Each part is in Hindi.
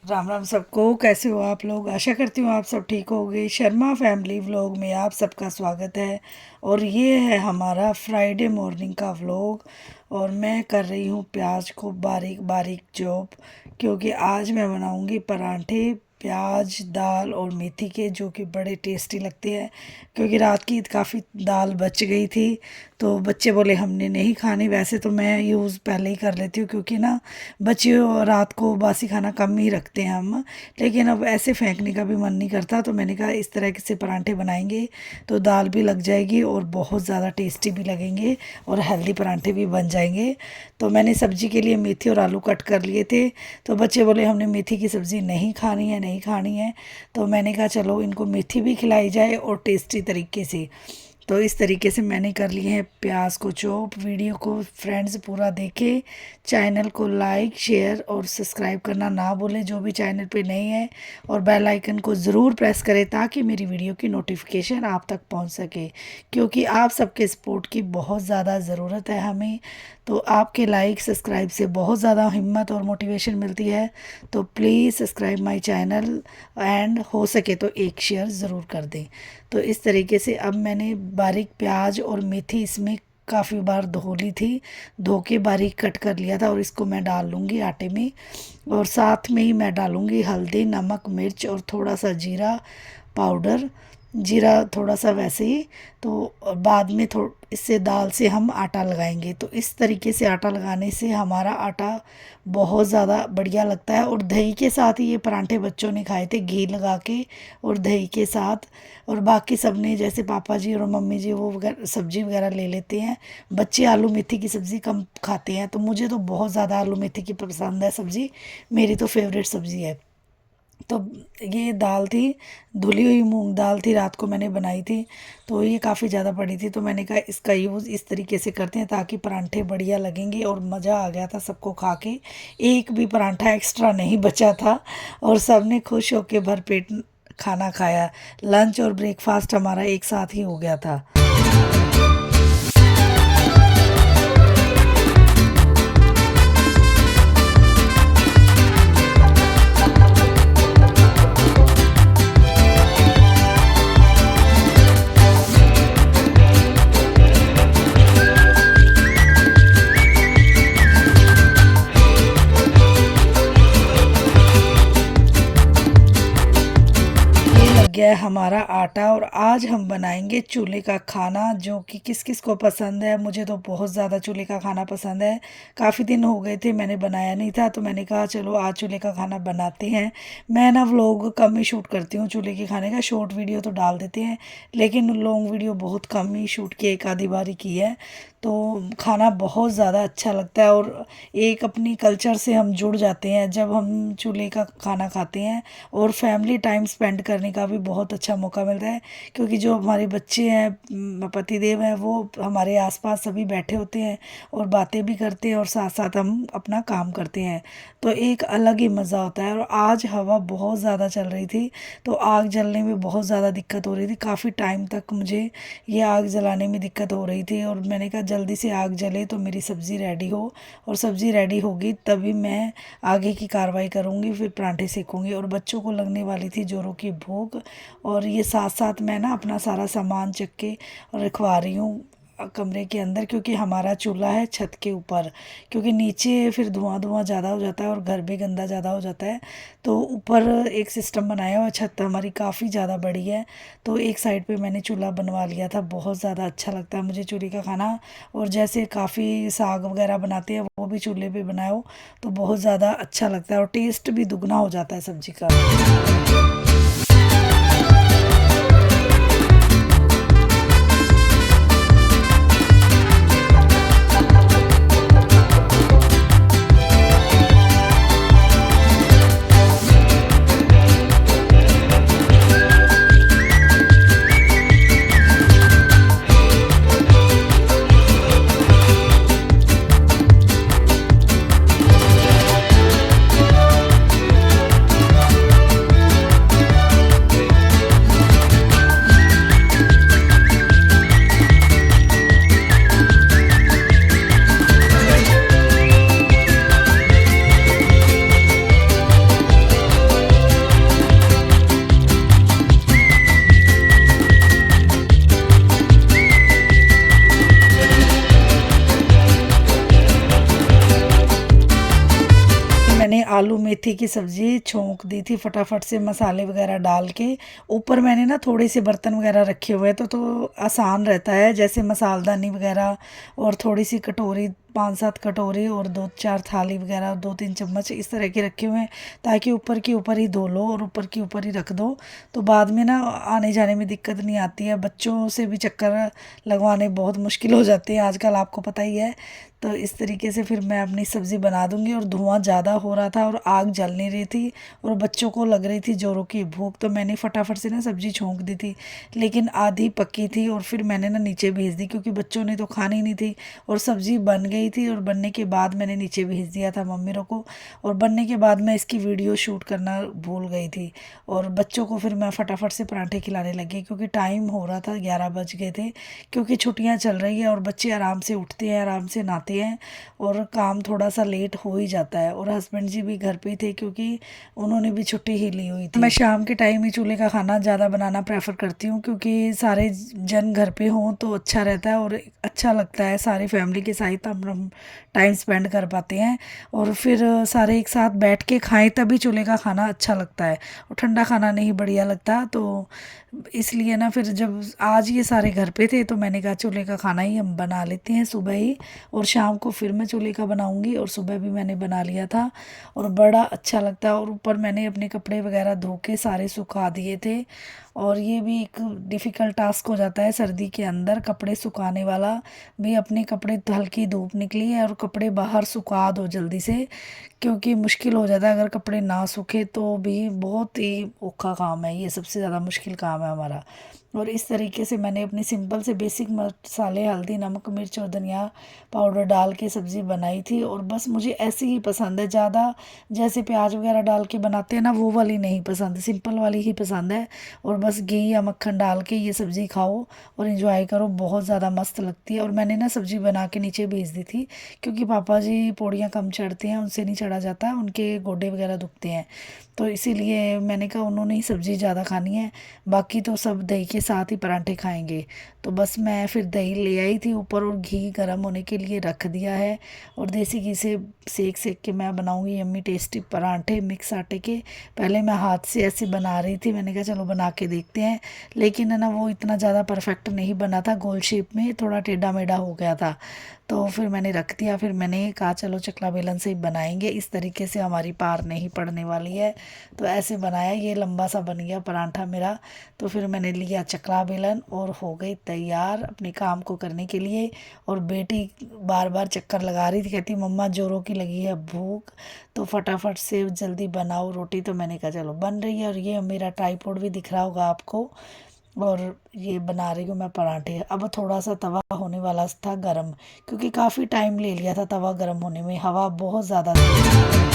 राम राम सबको। कैसे हो आप लोग? आशा करती हूँ आप सब ठीक होगे। शर्मा फैमिली व्लॉग में आप सबका स्वागत है। और ये है हमारा फ्राइडे मॉर्निंग का व्लॉग। और मैं कर रही हूँ प्याज को बारीक बारीक चॉप, क्योंकि आज मैं बनाऊँगी परांठे प्याज दाल और मेथी के, जो कि बड़े टेस्टी लगते हैं। क्योंकि रात की काफ़ी दाल बच गई थी, तो बच्चे बोले हमने नहीं खानी। वैसे तो मैं यूज़ पहले ही कर लेती हूँ, क्योंकि ना बच्चे रात को बासी खाना कम ही रखते हैं हम। लेकिन अब ऐसे फेंकने का भी मन नहीं करता, तो मैंने कहा इस तरह के से परांठे बनाएंगे तो दाल भी लग जाएगी और बहुत ज़्यादा टेस्टी भी लगेंगे और हेल्दी परांठे भी बन जाएंगे। तो मैंने सब्जी के लिए मेथी और आलू कट कर लिए थे। तो बच्चे बोले हमने मेथी की सब्ज़ी नहीं खानी है, नहीं खानी है। तो मैंने कहा चलो इनको मेथी भी खिलाई जाए और टेस्टी तरीके से। तो इस तरीके से मैंने कर लिए हैं प्याज को चॉप। वीडियो को फ्रेंड्स पूरा देखें, चैनल को लाइक शेयर और सब्सक्राइब करना ना भूलें जो भी चैनल पे नए हैं, और बेल आइकन को ज़रूर प्रेस करें ताकि मेरी वीडियो की नोटिफिकेशन आप तक पहुंच सके। क्योंकि आप सबके सपोर्ट की बहुत ज़्यादा ज़रूरत है हमें। तो आपके लाइक सब्सक्राइब से बहुत ज़्यादा हिम्मत और मोटिवेशन मिलती है। तो please subscribe my channel and हो सके तो एक शेयर ज़रूर कर दें। तो इस तरीके से अब मैंने बारीक प्याज और मेथी इसमें काफ़ी बार धो ली थी, धो के बारीक कट कर लिया था। और इसको मैं डाल लूँगी आटे में, और साथ में ही मैं डालूँगी हल्दी नमक मिर्च और थोड़ा सा जीरा पाउडर। जीरा थोड़ा सा वैसे ही। तो बाद में इससे दाल से हम आटा लगाएंगे। तो इस तरीके से आटा लगाने से हमारा आटा बहुत ज़्यादा बढ़िया लगता है। और दही के साथ ही ये परांठे बच्चों ने खाए थे, घी लगा के और दही के साथ। और बाकी सब ने, जैसे पापा जी और मम्मी जी, वो वगैरह सब्जी वगैरह ले लेते हैं। बच्चे आलू मेथी की सब्ज़ी कम खाते हैं, तो मुझे तो बहुत ज़्यादा आलू मेथी की पसंद है सब्ज़ी। मेरी तो फेवरेट सब्ज़ी है। तो ये दाल थी, धुली हुई मूंग दाल थी, रात को मैंने बनाई थी। तो ये काफ़ी ज़्यादा पड़ी थी, तो मैंने कहा इसका यूज़ इस तरीके से करते हैं ताकि परांठे बढ़िया लगेंगे। और मज़ा आ गया था सबको खा के, एक भी परांठा एक्स्ट्रा नहीं बचा था। और सब ने खुश होकर भरपेट खाना खाया। लंच और ब्रेकफास्ट हमारा एक साथ ही हो गया था। ये लग गया है हमारा आटा, और आज हम बनाएंगे चूल्हे का खाना, जो कि किस किस को पसंद है। मुझे तो बहुत ज़्यादा चूल्हे का खाना पसंद है। काफ़ी दिन हो गए थे मैंने बनाया नहीं था, तो मैंने कहा चलो आज चूल्हे का खाना बनाते हैं। मैं ना व्लॉग कम ही शूट करती हूँ चूल्हे के खाने का, शॉर्ट वीडियो तो डाल देते हैं, लेकिन लॉन्ग वीडियो बहुत कम ही शूट की, एक आधी बार ही की है। तो खाना बहुत ज़्यादा अच्छा लगता है, और एक अपनी कल्चर से हम जुड़ जाते हैं जब हम चूल्हे का खाना खाते हैं। और फैमिली टाइम स्पेंड करने का भी बहुत अच्छा मौका मिलता है, क्योंकि जो हमारे बच्चे हैं, पतिदेव हैं, वो हमारे आसपास सभी बैठे होते हैं और बातें भी करते हैं, और साथ साथ हम अपना काम करते हैं। तो एक अलग ही मज़ा होता है। और आज हवा बहुत ज़्यादा चल रही थी, तो आग जलने में बहुत ज़्यादा दिक्कत हो रही थी। काफ़ी टाइम तक मुझे ये आग जलाने में दिक्कत हो रही थी, और मैंने कहा जल्दी से आग जले तो मेरी सब्ज़ी रेडी हो। और सब्ज़ी रेडी होगी तभी मैं आगे की कार्रवाई करूँगी, फिर परांठे सेकूँगी। और बच्चों को लगने वाली थी जोरों की भूख, और ये साथ साथ मैं ना अपना सारा सामान चक के रखवा रही हूँ कमरे के अंदर, क्योंकि हमारा चूल्हा है छत के ऊपर। क्योंकि नीचे फिर धुआं धुआं ज़्यादा हो जाता है और घर भी गंदा ज़्यादा हो जाता है। तो ऊपर एक सिस्टम बनाया हुआ, छत हमारी काफ़ी ज़्यादा बड़ी है। तो एक साइड पे मैंने चूल्हा बनवा लिया था। बहुत ज़्यादा अच्छा लगता है मुझे चूल्हे का खाना। और जैसे काफ़ी साग वगैरह बनाते हैं, वो भी चूल्हे पे बनाओ तो बहुत ज़्यादा अच्छा लगता है, और टेस्ट भी दुगना हो जाता है सब्ज़ी का। मेथी की सब्ज़ी छोंक दी थी फटाफट से मसाले वगैरह डाल के। ऊपर मैंने ना थोड़े से बर्तन वगैरह रखे हुए हैं तो आसान रहता है, जैसे मसालदानी वगैरह और थोड़ी सी कटोरी, 5-7 कटोरी और 2-4 थाली वगैरह, 2-3 चम्मच इस तरह के रखे हुए हैं, ताकि ऊपर के ऊपर ही धो लो और ऊपर के ऊपर ही रख दो, तो बाद में ना आने जाने में दिक्कत नहीं आती है। बच्चों से भी चक्कर लगवाने बहुत मुश्किल हो जाते हैं आजकल, आपको पता ही है। तो इस तरीके से फिर मैं अपनी सब्ज़ी बना दूंगी। और धुआं ज़्यादा हो रहा था और आग जल नहीं रही थी और बच्चों को लग रही थी जोरों की भूख, तो मैंने फटाफट से ना सब्ज़ी छोंक दी थी, लेकिन आधी पकी थी और फिर मैंने ना नीचे भेज दी, क्योंकि बच्चों ने तो खानी नहीं थी। और सब्ज़ी बन गई थी और बनने के बाद मैंने नीचे भेज दिया था मम्मी को। और बनने के बाद मैं इसकी वीडियो शूट करना भूल गई थी और बच्चों को फिर मैं फटाफट से पराठे खिलाने लगी, क्योंकि टाइम हो रहा था, 11 बज गए थे, क्योंकि छुट्टियां चल रही है और बच्चे आराम से उठते हैं, आराम से नहाते हैं और काम थोड़ा सा लेट हो ही जाता है। और हस्बैंड जी भी घर पे ही थे, क्योंकि उन्होंने भी छुट्टी ही ली हुई थी। मैं शाम के टाइम ही चूल्हे का खाना ज़्यादा बनाना प्रेफर करती हूँ, क्योंकि सारे जन घर पे हों तो अच्छा रहता है और अच्छा लगता है, सारी फैमिली के साथ हम टाइम स्पेंड कर पाते हैं और फिर सारे एक साथ बैठ के खाएं, तभी चूल्हे का खाना अच्छा लगता है और ठंडा खाना नहीं बढ़िया लगता। तो इसलिए ना फिर जब आज ये सारे घर पे थे तो मैंने कहा चूल्हे का खाना ही हम बना लेते हैं सुबह ही, और शाम को फिर मैं चूल्हे का बनाऊंगी। और सुबह भी मैंने बना लिया था और बड़ा अच्छा लगता है। और ऊपर मैंने अपने कपड़े वगैरह धो के सारे सुखा दिए थे, और ये भी एक डिफ़िकल्ट टास्क हो जाता है सर्दी के अंदर, कपड़े सुखाने वाला भी। अपने कपड़े हल्की धूप निकली है और कपड़े बाहर सुखा दो जल्दी से, क्योंकि मुश्किल हो जाता है अगर कपड़े ना सूखे तो भी बहुत ही औखा काम है, ये सबसे ज़्यादा मुश्किल काम है हमारा। और इस तरीके से मैंने अपने सिंपल से बेसिक मसाले, हल्दी, नमक, मिर्च और धनिया पाउडर डाल के सब्ज़ी बनाई थी। और बस मुझे ऐसी ही पसंद है, ज़्यादा जैसे प्याज वगैरह डाल के बनाते हैं ना वो वाली नहीं पसंद, सिंपल वाली ही पसंद है। और बस घी या मक्खन डाल के ये सब्ज़ी खाओ और इन्जॉय करो, बहुत ज़्यादा मस्त लगती है। और मैंने ना सब्ज़ी बना के नीचे भेज दी थी, क्योंकि पापा जी पौड़ियाँ कम चढ़ते हैं, उनसे नहीं चढ़ा जाता, उनके गोडे वगैरह दुखते हैं, तो इसीलिए मैंने कहा उन्होंने ही सब्ज़ी ज़्यादा खानी है, बाकी तो सब दही के साथ ही पराठे खाएंगे। तो बस मैं फिर दही ले आई थी ऊपर और घी गर्म होने के लिए रख दिया है, और देसी घी से सेक सेक के मैं बनाऊंगी यम्मी टेस्टी पराठे मिक्स आटे के। पहले मैं हाथ से ऐसे बना रही थी, मैंने कहा चलो बना के देखते हैं, लेकिन है ना वो इतना ज़्यादा परफेक्ट नहीं बना था, गोल शेप में थोड़ा टेढ़ा मेढ़ा हो गया था, तो फिर मैंने रख दिया। फिर मैंने कहा चलो चकला बेलन से ही बनाएंगे, इस तरीके से हमारी पार नहीं पड़ने वाली है। तो ऐसे बनाया, ये लंबा सा बन गया पराठा मेरा। तो फिर मैंने लिया चकला बेलन और हो गई तैयार अपने काम को करने के लिए। और बेटी बार बार चक्कर लगा रही थी, कहती मम्मा जोरों की लगी है भूख, तो फटाफट से जल्दी बनाओ रोटी। तो मैंने कहा चलो बन रही है। और ये मेरा ट्राइपॉड भी दिख रहा होगा आपको, और ये बना रही हूँ मैं पराठे। अब थोड़ा सा तवा होने वाला था गरम, क्योंकि काफ़ी टाइम ले लिया था तवा गरम होने में, हवा बहुत ज़्यादा थी।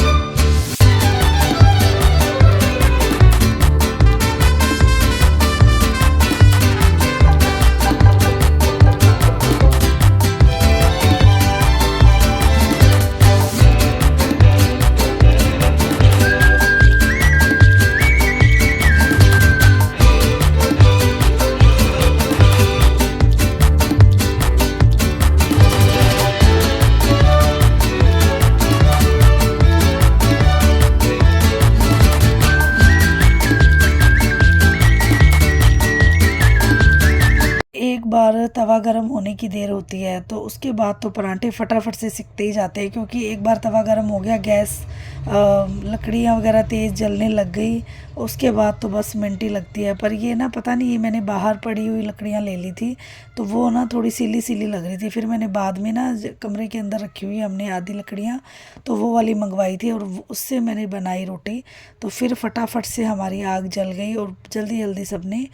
एक बार तवा गरम होने की देर होती है तो उसके बाद तो पराठे फटाफट से सिकते ही जाते हैं, क्योंकि एक बार तवा गरम हो गया, गैस लकड़ियाँ वगैरह तेज़ जलने लग गई, उसके बाद तो बस मिनट ही लगती है। पर ये ना पता नहीं, ये मैंने बाहर पड़ी हुई लकड़ियाँ ले ली थी तो वो ना थोड़ी सीली सीली लग रही थी, फिर मैंने बाद में ना कमरे के अंदर रखी हुई हमने आधी लकड़ियाँ, तो वो वाली मंगवाई थी और उससे मैंने बनाई रोटी। तो फिर फटाफट से हमारी आग जल गई और जल्दी जल्दी सबने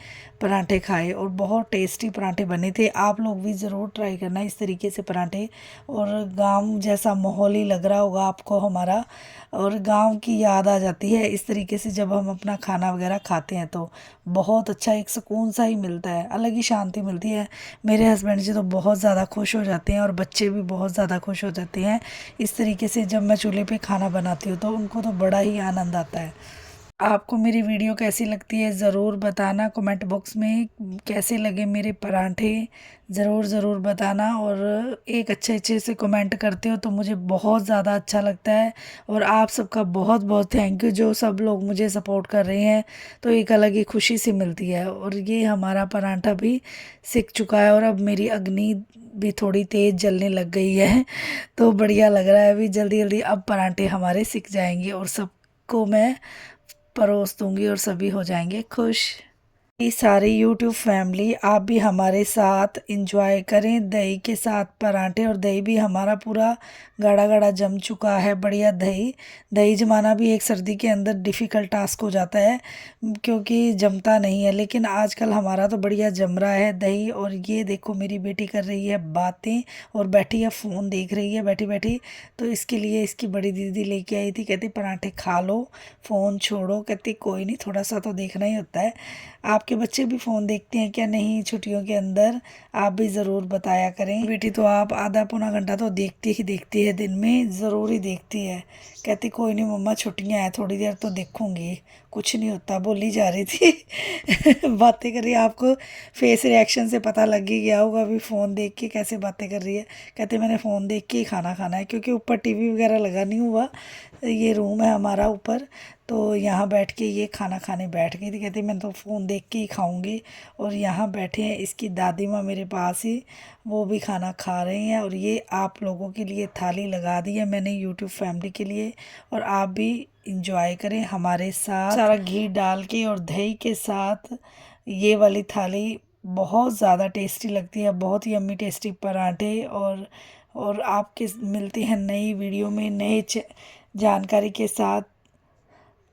पराठे खाए और बहुत टेस्टी पराठे बने थे। आप लोग भी ज़रूर ट्राई करना इस तरीके से पराठे। और गांव जैसा माहौल ही लग रहा होगा आपको हमारा, और गांव की याद आ जाती है इस तरीके से जब हम अपना खाना वगैरह खाते हैं, तो बहुत अच्छा एक सुकून सा ही मिलता है, अलग ही शांति मिलती है। मेरे हस्बैंड जी तो बहुत ज़्यादा खुश हो जाते हैं और बच्चे भी बहुत ज़्यादा खुश हो जाते हैं इस तरीके से जब मैं चूल्हे पे खाना बनाती हूँ, तो उनको तो बड़ा ही आनंद आता है। आपको मेरी वीडियो कैसी लगती है ज़रूर बताना कमेंट बॉक्स में। कैसे लगे मेरे परांठे ज़रूर बताना। और एक अच्छे से कमेंट करते हो तो मुझे बहुत ज़्यादा अच्छा लगता है। और आप सबका बहुत बहुत थैंक यू, जो सब लोग मुझे सपोर्ट कर रहे हैं, तो एक अलग ही खुशी सी मिलती है। और ये हमारा परांठा भी सिक चुका है और अब मेरी अग्नि भी थोड़ी तेज़ जलने लग गई है। तो बढ़िया लग रहा है। अभी जल्दी जल्दी अब परांठे हमारे सिक जाएंगे और सबको मैं परोस दूंगी और सभी हो जाएंगे खुश। ये सारी यूट्यूब फैमिली आप भी हमारे साथ इंजॉय करें दही के साथ परांठे। और दही भी हमारा पूरा गाढ़ा गाढ़ा जम चुका है। बढ़िया दही दही जमाना भी एक सर्दी के अंदर डिफ़िकल्ट टास्क हो जाता है, क्योंकि जमता नहीं है, लेकिन आजकल हमारा तो बढ़िया जम रहा है दही। और ये देखो मेरी बेटी कर रही है बातें और बैठी है फ़ोन देख रही है बैठी बैठी। तो इसके लिए इसकी बड़ी दीदी लेके आई थी, कहती परांठे खा लो, फ़ोन छोड़ो। कहती कोई नहीं, थोड़ा सा तो देखना ही होता है। आपके बच्चे भी फ़ोन देखते हैं क्या नहीं छुट्टियों के अंदर? आप भी ज़रूर बताया करें। बेटी तो आप आधा पौना घंटा तो देखती है दिन में, ज़रूर ही देखती है। कहती कोई नहीं मम्मा छुट्टियां हैं, थोड़ी देर तो देखूंगी, कुछ नहीं होता, बोली जा रही थी। बातें कर रही है। आपको फेस रिएक्शन से पता लग ही गया होगा अभी फ़ोन देख के कैसे बातें कर रही है। कहते मैंने फ़ोन देख के ही खाना खाना है, क्योंकि ऊपर टीवी वगैरह लगा नहीं हुआ। ये रूम है हमारा ऊपर, तो यहाँ बैठ के ये खाना खाने बैठ गई थी। कहती मैं तो फ़ोन देख के ही खाऊंगी। और यहाँ बैठे हैं इसकी दादी माँ मेरे पास ही, वो भी खाना खा रही हैं। और ये आप लोगों के लिए थाली लगा दी है मैंने यूट्यूब फैमिली के लिए। और आप भी इंजॉय करें हमारे साथ। सारा घी डाल के और दही के साथ ये वाली थाली बहुत ज़्यादा टेस्टी लगती है, बहुत ही यम्मी टेस्टी पराठे। और आपके मिलते हैं नई वीडियो में नए जानकारी के साथ।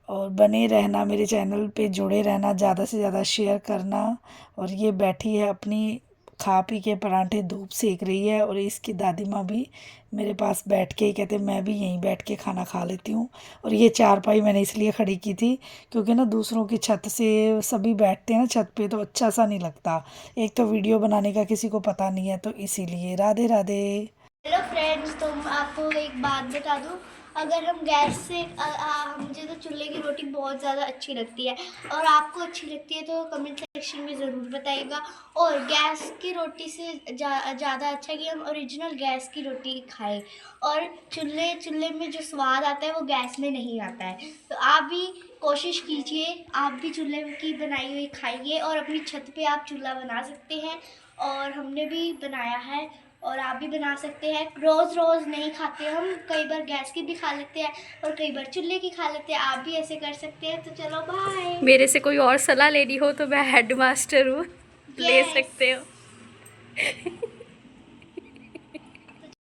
और बने रहना मेरे चैनल पे, जुड़े रहना, ज़्यादा से ज़्यादा शेयर करना। और ये बैठी है अपनी खा पी के परांठे धूप सेक रही है। और इसकी दादी माँ भी मेरे पास बैठ के ही कहते मैं भी यहीं बैठ के खाना खा लेती हूँ। और ये चारपाई मैंने इसलिए खड़ी की थी क्योंकि ना दूसरों की छत से सभी बैठते हैं ना छत पे, तो अच्छा सा नहीं लगता। एक तो वीडियो बनाने का किसी को पता नहीं है, तो इसीलिए। राधे राधे। हेलो फ्रेंड्स, तो मैं आपको एक बात बता दूं। अगर हम गैस से मुझे तो चूल्हे की रोटी बहुत ज़्यादा अच्छी लगती है, और आपको अच्छी लगती है तो कमेंट सेक्शन में ज़रूर बताइएगा। और गैस की रोटी से ज़्यादा अच्छा है कि हम ओरिजिनल गैस की रोटी खाएं। और चूल्हे में जो स्वाद आता है वो गैस में नहीं आता है। तो आप भी कोशिश कीजिए, आप भी चूल्हे की बनाई हुई खाइए। और अपनी छत पे आप चूल्हा बना सकते हैं, और हमने भी बनाया है, और आप भी बना सकते हैं। रोज़ रोज़ नहीं खाते हम, कई बार गैस की भी खा लेते हैं और कई बार चूल्हे की खा लेते हैं। आप भी ऐसे कर सकते हैं। तो चलो बाय। मेरे से कोई और सलाह लेनी हो तो मैं हेड मास्टर हूँ, ले यस। सकते हो।